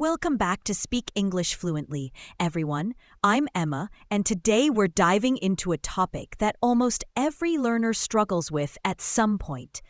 Welcome back to Speak English Fluently, everyone. I'm Emma, and today we're diving into a topic that almost every learner struggles with at some point: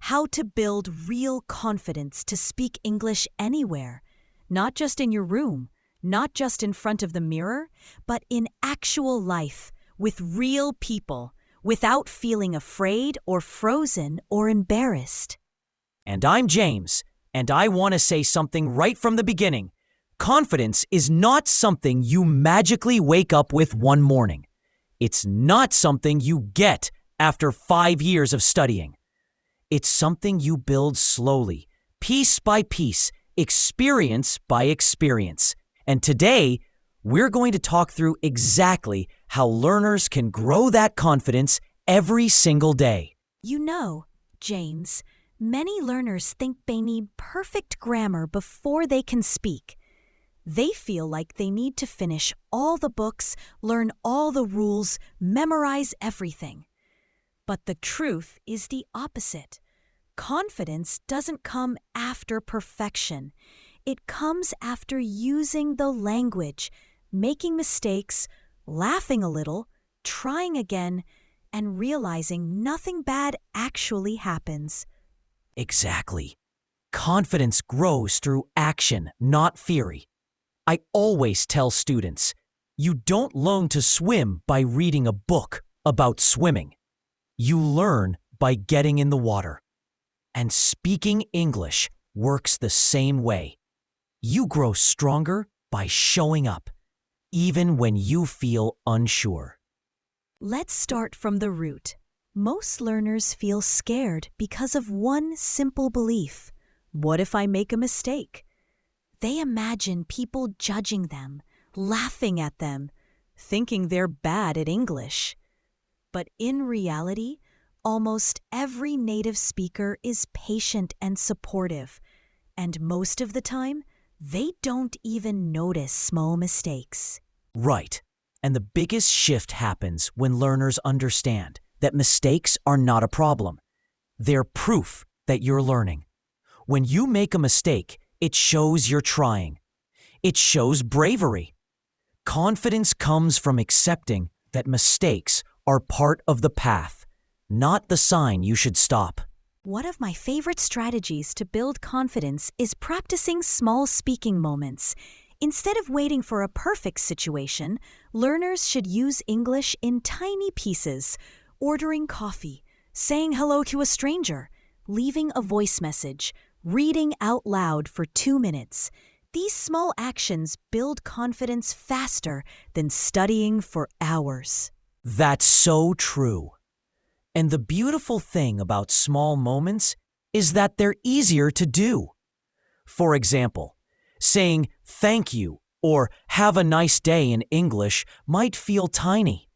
how to build real confidence to speak English anywhere, not just in your room, not just in front of the mirror, but in actual life, with real people, without feeling afraid or frozen or embarrassed. And I'm James, and I want to say something right from the beginning. Confidence is not something you magically wake up with one morning. It's not something you get after 5 years of studying. It's something you build slowly, piece by piece, experience by experience. And today, we're going to talk through exactly how learners can grow that confidence every single day. You know, James, many learners think they need perfect grammar before they can speak. They feel like they need to finish all the books, learn all the rules, memorize everything. But the truth is the opposite. Confidence doesn't come after perfection. It comes after using the language, making mistakes, laughing a little, trying again, and realizing nothing bad actually happens. Exactly. Confidence grows through action, not theory. I always tell students, you don't learn to swim by reading a book about swimming. You learn by getting in the water. And speaking English works the same way. You grow stronger by showing up, even when you feel unsure. Let's start from the root. Most learners feel scared because of one simple belief: what if I make a mistake? They imagine people judging them, laughing at them, thinking they're bad at English. But in reality, almost every native speaker is patient and supportive, and most of the time, they don't even notice small mistakes. Right. And the biggest shift happens when learners understand that mistakes are not a problem. They're proof that you're learning. When you make a mistake, it shows you're trying. It shows bravery. Confidence comes from accepting that mistakes are part of the path, not the sign you should stop. One of my favorite strategies to build confidence is practicing small speaking moments. Instead of waiting for a perfect situation, learners should use English in tiny pieces: ordering coffee, saying hello to a stranger, leaving a voice message, reading out loud for 2 minutes. These small actions build confidence faster than studying for hours. That's so true. And the beautiful thing about small moments is that they're easier to do. For example, saying thank you or have a nice day in English might feel tiny,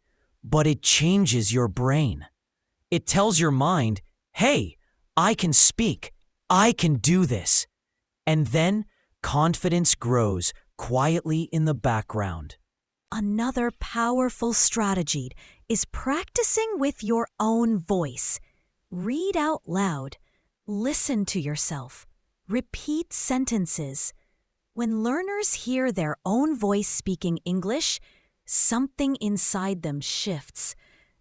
but it changes your brain. It tells your mind, hey, I can speak. I can do this. And then confidence grows quietly in the background. Another powerful strategy is practicing with your own voice. Read out loud. Listen to yourself. Repeat sentences. When learners hear their own voice speaking English, something inside them shifts.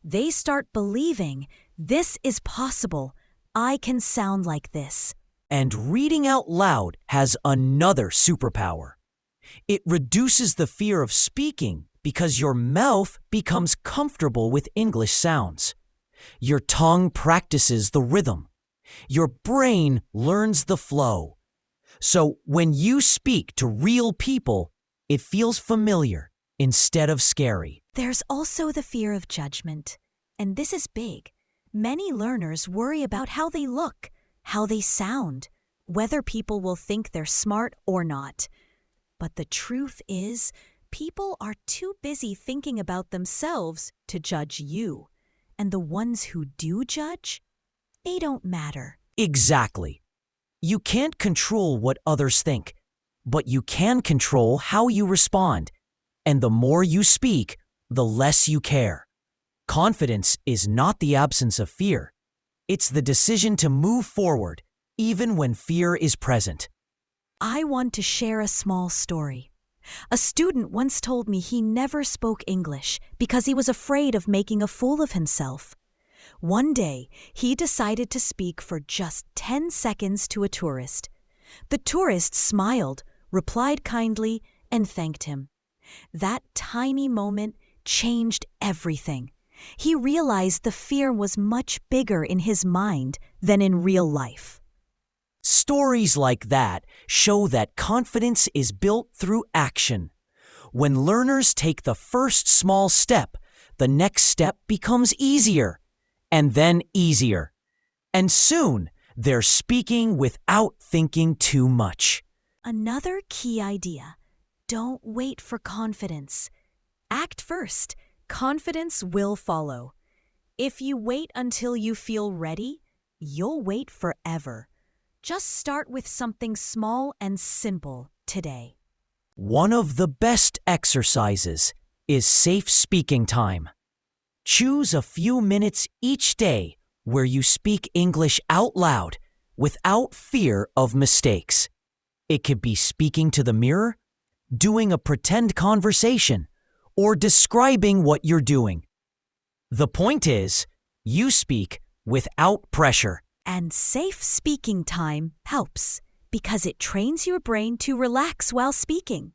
They start believing, this is possible. I can sound like this. And reading out loud has another superpower. It reduces the fear of speaking because your mouth becomes comfortable with English sounds. Your tongue practices the rhythm. Your brain learns the flow. So when you speak to real people, it feels familiar instead of scary. There's also the fear of judgment, and this is big. Many learners worry about how they look, how they sound, whether people will think they're smart or not. But the truth is, people are too busy thinking about themselves to judge you. And the ones who do judge, they don't matter. Exactly. You can't control what others think, but you can control how you respond. And the more you speak, the less you care. Confidence is not the absence of fear. It's the decision to move forward, even when fear is present. I want to share a small story. A student once told me he never spoke English because he was afraid of making a fool of himself. One day, he decided to speak for just 10 seconds to a tourist. The tourist smiled, replied kindly, and thanked him. That tiny moment changed everything. He realized the fear was much bigger in his mind than in real life. Stories like that show that confidence is built through action. When learners take the first small step, the next step becomes easier, and then easier. And soon, they're speaking without thinking too much. Another key idea: don't wait for confidence. Act first. Confidence will follow. If you wait until you feel ready, you'll wait forever. Just start with something small and simple today. One of the best exercises is safe speaking time. Choose a few minutes each day where you speak English out loud without fear of mistakes. It could be speaking to the mirror, doing a pretend conversation, or describing what you're doing. The point is, you speak without pressure. And safe speaking time helps because it trains your brain to relax while speaking.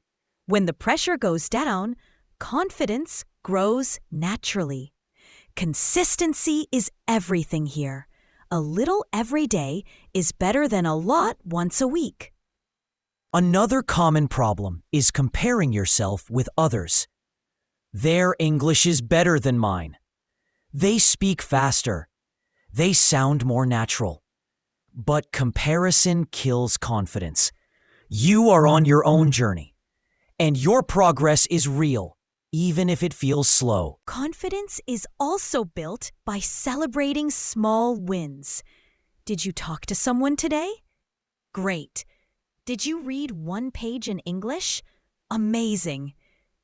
When the pressure goes down, confidence grows naturally. Consistency is everything here. A little every day is better than a lot once a week. Another common problem is comparing yourself with others. Their English is better than mine. They speak faster. They sound more natural. But comparison kills confidence. You are on your own journey, and your progress is real, even if it feels slow. Confidence is also built by celebrating small wins. Did you talk to someone today? Great. Did you read one page in English? Amazing.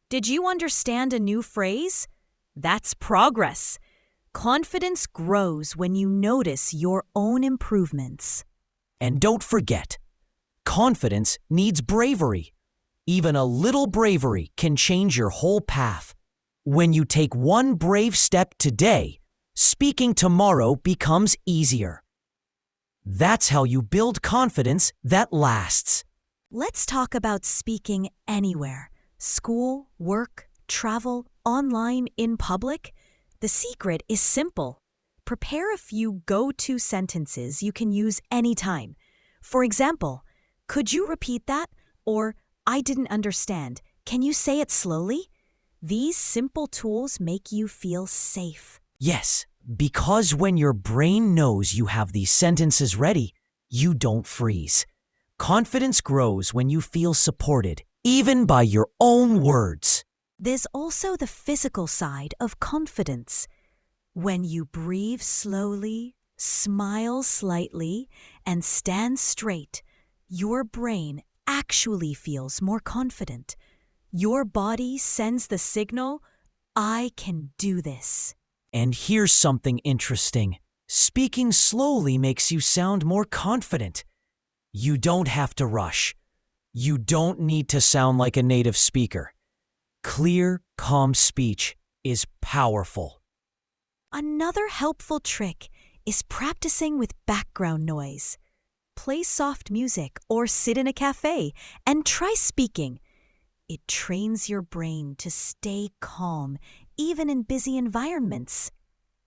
Did you understand a new phrase? That's progress. Confidence grows when you notice your own improvements. And don't forget, confidence needs bravery. Even a little bravery can change your whole path. When you take one brave step today, speaking tomorrow becomes easier. That's how you build confidence that lasts. Let's talk about speaking anywhere. School, work, travel, online, in public. The secret is simple. Prepare a few go-to sentences you can use anytime. For example, could you repeat that? Or, I didn't understand. Can you say it slowly? These simple tools make you feel safe. Yes, because when your brain knows you have these sentences ready, you don't freeze. Confidence grows when you feel supported, even by your own words. There's also the physical side of confidence. When you breathe slowly, smile slightly, and stand straight, your brain actually feels more confident. Your body sends the signal, I can do this. And here's something interesting. Speaking slowly makes you sound more confident. You don't have to rush. You don't need to sound like a native speaker. Clear, calm speech is powerful. Another helpful trick is practicing with background noise. Play soft music or sit in a cafe and try speaking. It trains your brain to stay calm, even in busy environments.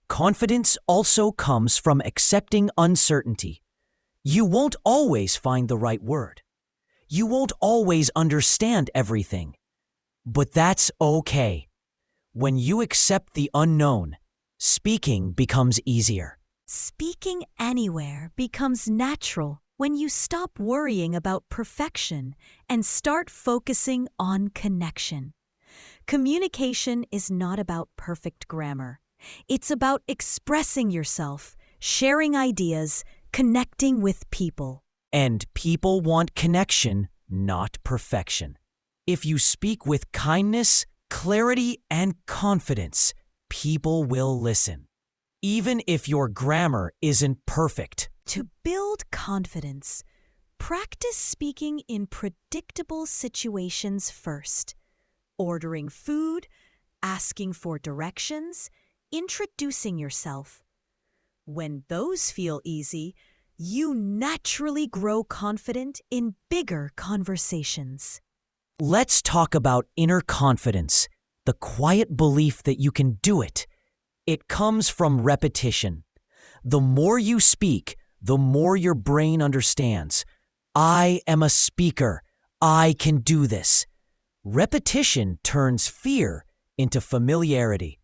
Confidence also comes from accepting uncertainty. You won't always find the right word. You won't always understand everything. But that's okay. When you accept the unknown, speaking becomes easier. Speaking anywhere becomes natural when you stop worrying about perfection and start focusing on connection. Communication is not about perfect grammar. It's about expressing yourself, sharing ideas, connecting with people. And people want connection, not perfection. If you speak with kindness, clarity, and confidence, people will listen. Even if your grammar isn't perfect. To build confidence, Practice speaking in predictable situations first. Ordering food, asking for directions, introducing yourself. When those feel easy, you naturally grow confident in bigger conversations. Let's talk about inner confidence, the quiet belief that you can do it. It comes from repetition. The more you speak, the more your brain understands. I am a speaker. I can do this. Repetition turns fear into familiarity.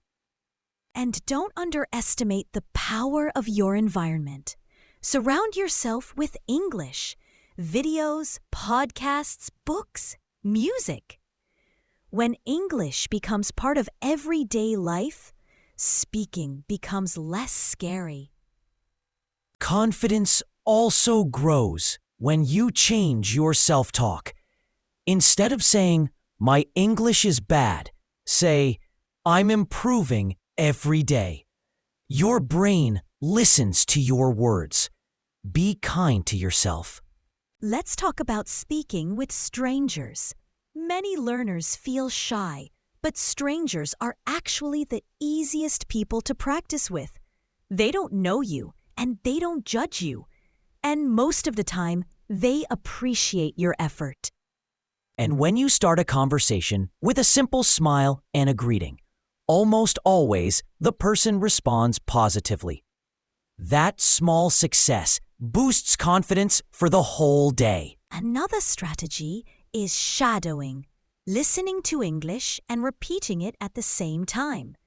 And don't underestimate the power of your environment. Surround yourself with English, videos, podcasts, books, music. When English becomes part of everyday life, speaking becomes less scary. Confidence also grows when you change your self-talk. Instead of saying, "My English is bad," say, "I'm improving every day." Your brain listens to your words. Be kind to yourself. Let's talk about speaking with strangers. Many learners feel shy, but strangers are actually the easiest people to practice with. They don't know you, and they don't judge you. And most of the time, they appreciate your effort. And when you start a conversation with a simple smile and a greeting, almost always the person responds positively. That small success boosts confidence for the whole day. Another strategy is shadowing, listening to English and repeating it at the same time.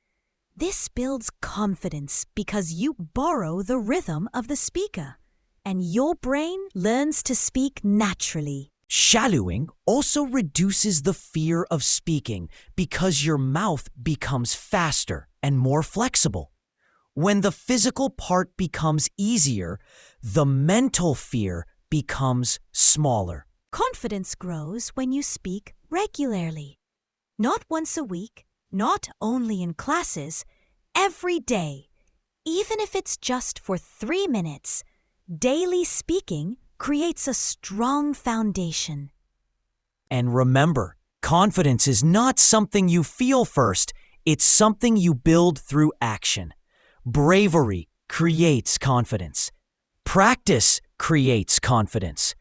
This builds confidence because you borrow the rhythm of the speaker, and your brain learns to speak naturally. Shadowing also reduces the fear of speaking because your mouth becomes faster and more flexible. When the physical part becomes easier, the mental fear becomes smaller. Confidence grows when you speak regularly. Not once a week, not only in classes, every day. Even if it's just for 3 minutes, daily speaking creates a strong foundation. And remember, confidence is not something you feel first, it's something you build through action. Bravery creates confidence. Practice creates confidence.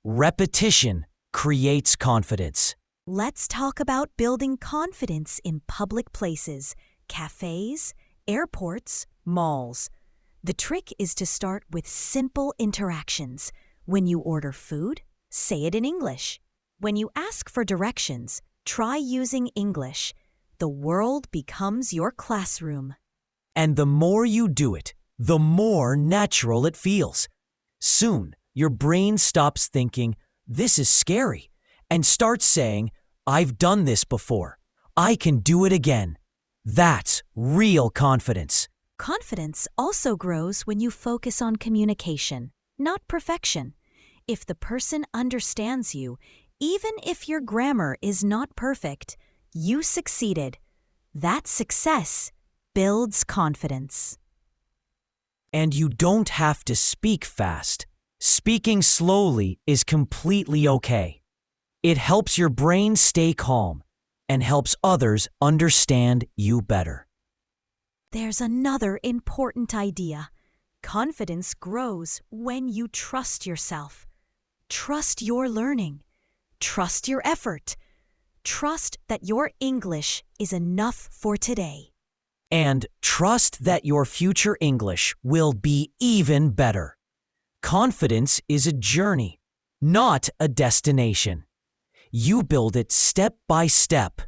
Repetition creates confidence. Let's talk about building confidence in public places, cafes, airports, malls. The trick is to start with simple interactions. When you order food, say it in English. When you ask for directions, try using English. The world becomes your classroom. And the more you do it, the more natural it feels. Soon, your brain stops thinking, "This is scary," and starts saying, "I've done this before. I can do it again." That's real confidence. Confidence also grows when you focus on communication, not perfection. If the person understands you, even if your grammar is not perfect, you succeeded. That success builds confidence. And you don't have to speak fast. Speaking slowly is completely okay. It helps your brain stay calm and helps others understand you better. There's another important idea. Confidence grows when you trust yourself. Trust your learning. Trust your effort. Trust that your English is enough for today. And trust that your future English will be even better. Confidence is a journey, not a destination. You build it step by step.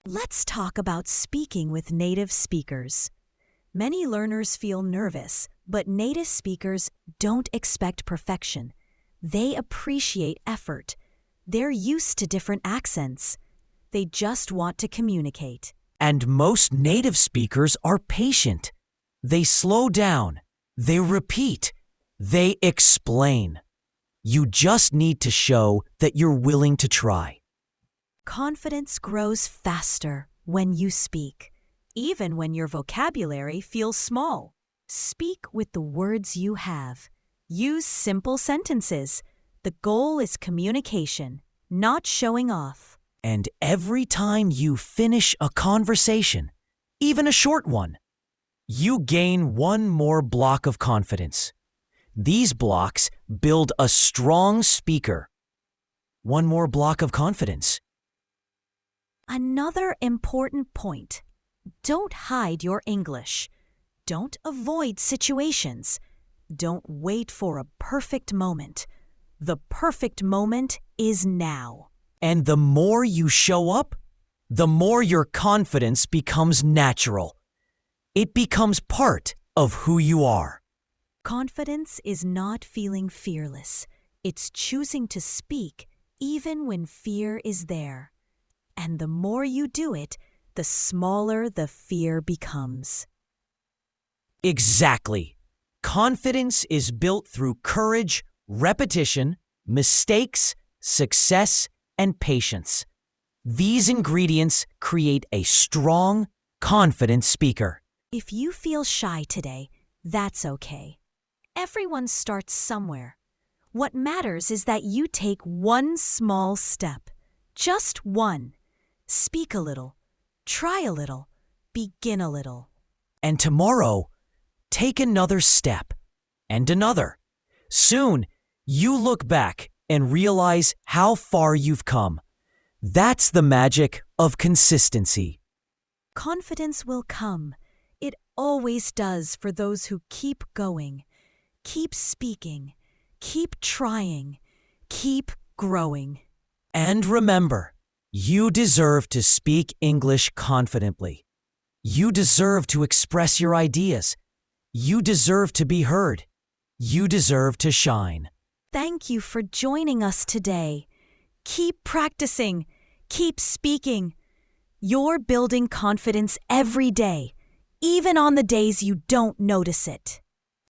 Let's talk about speaking with native speakers. Many learners feel nervous, but native speakers don't expect perfection. They appreciate effort. They're used to different accents. They just want to communicate. And most native speakers are patient. They slow down. They repeat. They explain. You just need to show that you're willing to try. Confidence grows faster when you speak, even when your vocabulary feels small. Speak with the words you have. Use simple sentences. The goal is communication, not showing off. And every time you finish a conversation, even a short one, you gain one more block of confidence. These blocks build a strong speaker. One more block of confidence. Another important point. Don't hide your English. Don't avoid situations. Don't wait for a perfect moment. The perfect moment is now. And the more you show up, the more your confidence becomes natural. It becomes part of who you are. Confidence is not feeling fearless. It's choosing to speak even when fear is there. And the more you do it, the smaller the fear becomes. Exactly. Confidence is built through courage, repetition, mistakes, success, and patience. These ingredients create a strong, confident speaker. If you feel shy today, that's okay. Everyone starts somewhere. What matters is that you take one small step. Just one. Speak a little. Try a little. Begin a little. And tomorrow, take another step and another. Soon, you look back and realize how far you've come. That's the magic of consistency. Confidence will come. It always does for those who keep going. Keep speaking. Keep trying. Keep growing. And remember, you deserve to speak English confidently. You deserve to express your ideas. You deserve to be heard. You deserve to shine. Thank you for joining us today. Keep practicing. Keep speaking. You're building confidence every day, even on the days you don't notice it.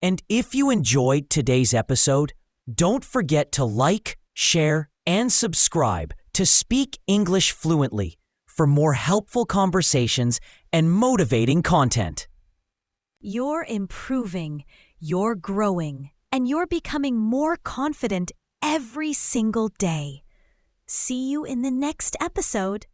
And if you enjoyed today's episode, don't forget to like, share, and subscribe to Speak English Fluently for more helpful conversations and motivating content. You're improving, you're growing, and you're becoming more confident every single day. See you in the next episode.